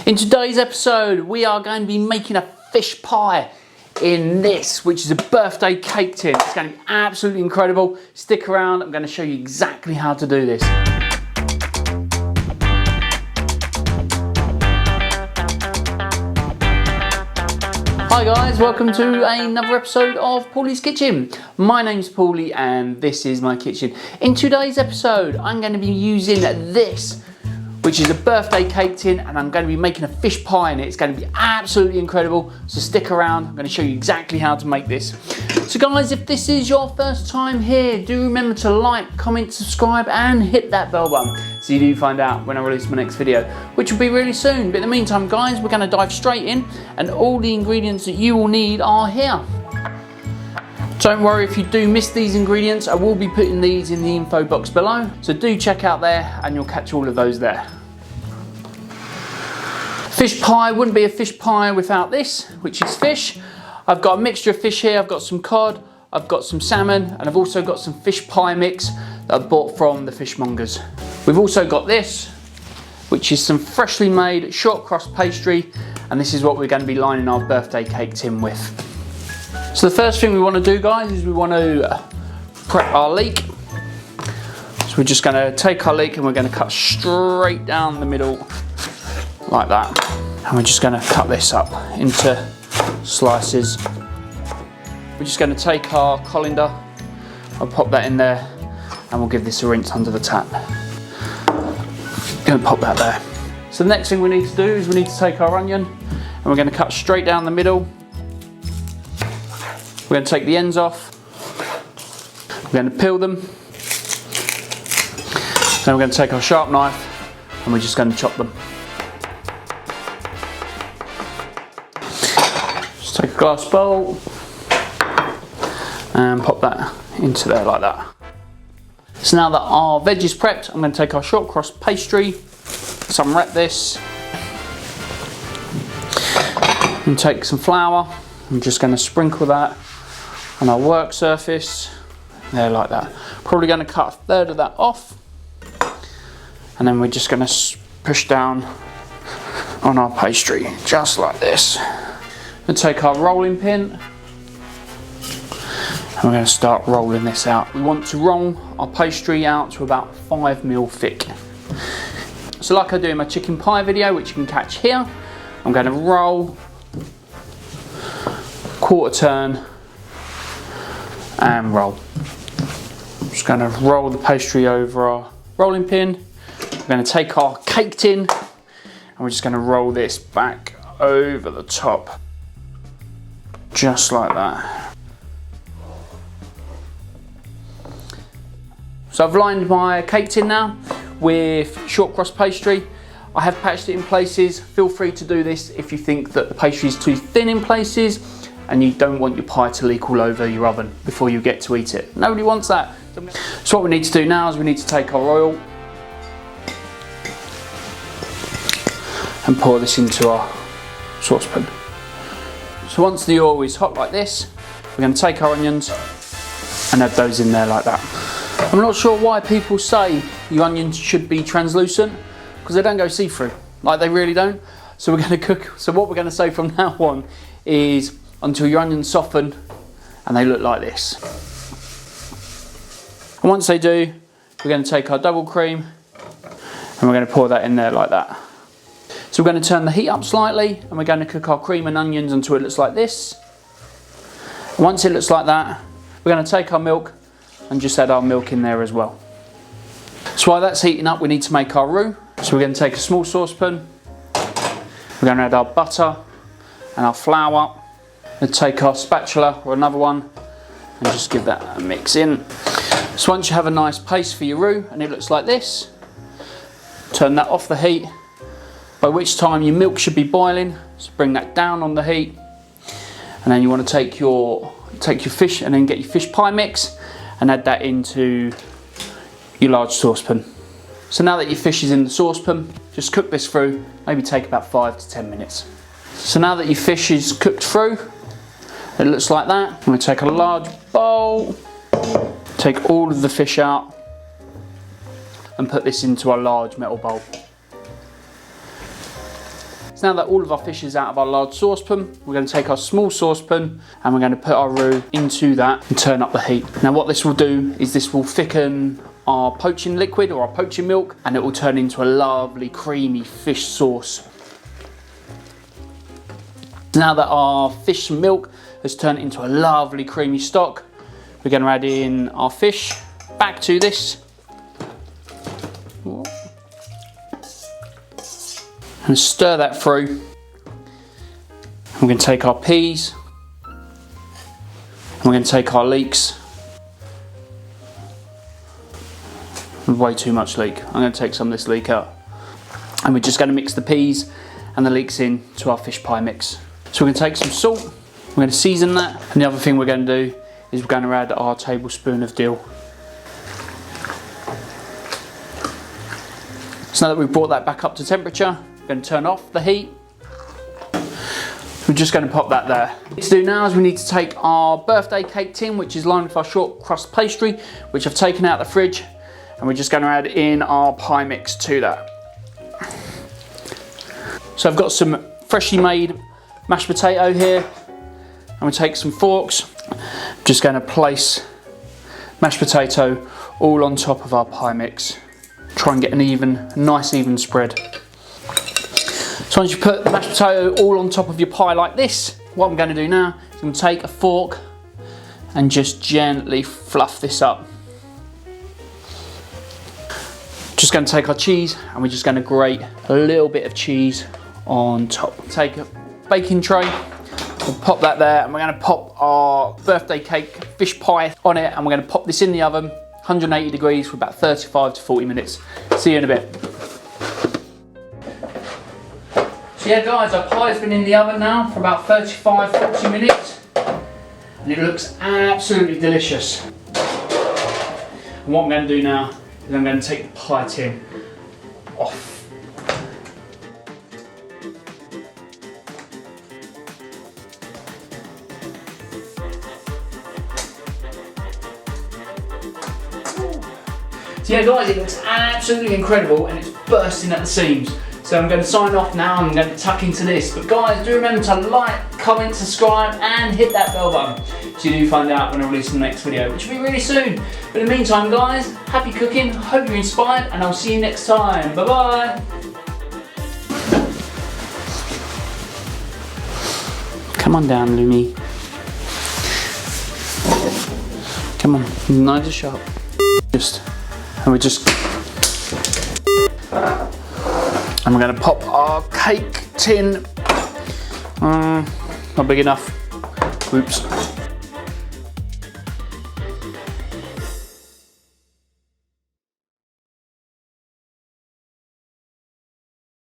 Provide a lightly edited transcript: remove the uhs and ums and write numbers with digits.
In today's episode, we are going to be making a fish pie in this, which is a birthday cake tin. It's going to be absolutely incredible. Stick around, I'm going to show you exactly how to do this. Hi guys, welcome to another episode of Paulies Kitchen. My name's Paulie and this is my kitchen. In today's episode, I'm going to be using this, which is a birthday cake tin, and I'm going to be making a fish pie in it. It's going to be absolutely incredible, so stick around. I'm going to show you exactly how to make this. So guys, if this is your first time here, do remember to like, comment, subscribe and hit that bell button so you do find out when I release my next video, which will be really soon. But in the meantime guys, we're going to dive straight in, and all the ingredients that you will need are here. Don't worry if you do miss these ingredients, I will be putting these in the info box below, so do check out there and you'll catch all of those there. Fish pie wouldn't be a fish pie without this, which is fish. I've got a mixture of fish here. I've got some cod, I've got some salmon, and I've also got some fish pie mix that I bought from the fishmongers. We've also got this, which is some freshly made shortcrust pastry, and this is what we're going to be lining our birthday cake tin with. So the first thing we want to do guys is we want to prep our leek. So we're just going to take our leek and we're going to cut straight down the middle like that. And we're just going to cut this up into slices. We're just going to take our colander, I'll pop that in there and we'll give this a rinse under the tap. Going to pop that there. So the next thing we need to do is we need to take our onion and we're going to cut straight down the middle. We're going to take the ends off, we're going to peel them, then we're going to take our sharp knife and we're just going to chop them. Just take a glass bowl and pop that into there like that. So now that our veg is prepped, I'm going to take our shortcrust pastry, so unwrap this, and take some flour. I'm just going to sprinkle that on our work surface, there like that. Probably going to cut a third of that off, and then we're just going to push down on our pastry, just like this. We'll take our rolling pin, and we're going to start rolling this out. We want to roll our pastry out to about 5 mil thick. So like I do in my chicken pie video, which you can catch here, I'm going to roll, quarter turn, and roll. I'm just going to roll the pastry over our rolling pin. We're going to take our cake tin and we're just going to roll this back over the top, just like that. So I've lined my cake tin now with shortcrust pastry. I have patched it in places. Feel free to do this if you think that the pastry is too thin in places and you don't want your pie to leak all over your oven before you get to eat it. Nobody wants that. So what we need to do now is we need to take our oil and pour this into our saucepan. So once the oil is hot like this, we're going to take our onions and add those in there like that. I'm not sure why people say your onions should be translucent, because they don't go see-through, like they really don't. So we're going to cook, so what we're going to say from now on is until your onions soften and they look like this. And once they do, we're going to take our double cream and we're going to pour that in there like that. So we're going to turn the heat up slightly and we're going to cook our cream and onions until it looks like this. And once it looks like that, we're going to take our milk and just add our milk in there as well. So while that's heating up, we need to make our roux. So we're going to take a small saucepan, we're going to add our butter and our flour, and take our spatula or another one and just give that a mix in. So once you have a nice paste for your roux and it looks like this, turn that off the heat, by which time your milk should be boiling, so bring that down on the heat, and then you want to take your fish and then get your fish pie mix and add that into your large saucepan. So now that your fish is in the saucepan, just cook this through, maybe take about 5 to 10 minutes. So now that your fish is cooked through, it looks like that. I'm going to take a large bowl, take all of the fish out and put this into a large metal bowl. So now that all of our fish is out of our large saucepan, we're going to take our small saucepan and we're going to put our roux into that and turn up the heat. Now what this will do is this will thicken our poaching liquid or our poaching milk, and it will turn into a lovely creamy fish sauce. Now that our fish milk has turned into a lovely creamy stock, we're going to add in our fish back to this. And stir that through. We're going to take our peas. And we're going to take our leeks. Way too much leek. I'm going to take some of this leek out. And we're just going to mix the peas and the leeks in to our fish pie mix. So we're going to take some salt. We're going to season that. And the other thing we're going to do is we're going to add our tablespoon of dill. So now that we've brought that back up to temperature, we're going to turn off the heat. We're just going to pop that there. What to do now is we need to take our birthday cake tin, which is lined with our short crust pastry, which I've taken out of the fridge, and we're just going to add in our pie mix to that. So I've got some freshly made mashed potato here, and we take some forks. I'm just going to place mashed potato all on top of our pie mix. Try and get a nice even spread. So once you put the mashed potato all on top of your pie like this, what I'm going to do now is I'm going to take a fork and just gently fluff this up. Just going to take our cheese and we're just going to grate a little bit of cheese on top. Take a baking tray, we'll pop that there, and we're going to pop our birthday cake fish pie on it, and we're going to pop this in the oven, 180 degrees for about 35 to 40 minutes. See you in a bit. So yeah guys, our pie's been in the oven now for about 35-40 minutes, and it looks absolutely delicious. And what I'm going to do now is I'm going to take the pie tin off. So yeah guys, it looks absolutely incredible and it's bursting at the seams. So I'm going to sign off now and I'm going to tuck into this. But guys, do remember to like, comment, subscribe and hit that bell button so you do find out when I release the next video, which will be really soon. But in the meantime guys, happy cooking, hope you're inspired, and I'll see you next time. Bye bye. Come on down, Looney. Come on, knives are sharp. And we're going to pop our cake tin. Not big enough. Oops.